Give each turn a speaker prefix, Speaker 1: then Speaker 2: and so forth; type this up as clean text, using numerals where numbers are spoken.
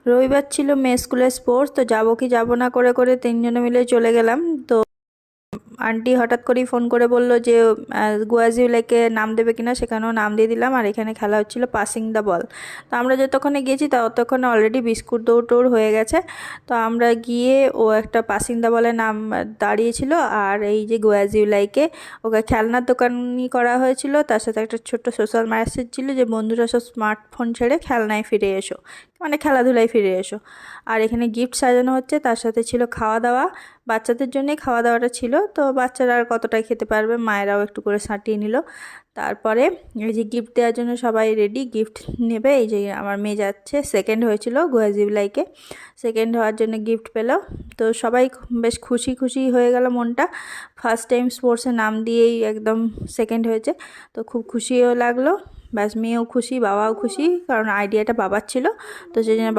Speaker 1: রবিবার ছিল মেয়ে স্কুলের স্পোর্টস, তো যাবো কি যাবো না করে করে তিনজনে মিলে চলে গেলাম। তো আন্টি হঠাৎ করেই ফোন করে বলল যে গোয়াজিউ লেকে নাম দেবে কিনা, সেখানেও নাম দিয়ে দিলাম। আর এখানে খেলা হচ্ছিল পাসিং দ্য বল। তো আমরা যতক্ষণে গেছি ততক্ষণে অলরেডি বিস্কুট দৌড় টৌড় হয়ে গেছে। তো আমরা গিয়ে ও একটা পাসিং দ্য বলের নাম দাঁড়িয়েছিল, আর এই যে গোয়াজিউ লেকে ওকে খেলনার দোকানই করা হয়েছিল, তার সাথে একটা ছোট্ট সোশ্যাল মেসেজ ছিল যে বন্ধুরা সব স্মার্টফোন ছেড়ে খেলনায় ফিরে এসো, মানে খেলাধুলায় ফিরে এসো। আর এখানে গিফট সাজানো হচ্ছে, তার সাথে ছিল খাওয়া দাওয়া। বাচ্চাদের জন্যই খাওয়া দাওয়াটা ছিল, তো বাচ্চারা আর কতটাই খেতে পারবে, মায়েরাও একটু করে সাঁটিয়ে নিল। তারপরে এই যে গিফট দেওয়ার জন্য সবাই রেডি, গিফট নেবে। এই যে আমার মেয়ে যাচ্ছে, সেকেন্ড হয়েছিল গোয়াজিউলাইকে, সেকেন্ড হওয়ার জন্য গিফট পেল। তো সবাই বেশ খুশি খুশি হয়ে গেল মনটা, ফার্স্ট টাইম স্পোর্টসে নাম দিয়েই একদম সেকেন্ড হয়েছে। তো খুব খুশিও লাগলো, ব্যাস মেয়েও খুশি বাবাও খুশি, কারণ আইডিয়াটা বাবার ছিল। তো সেই জন্য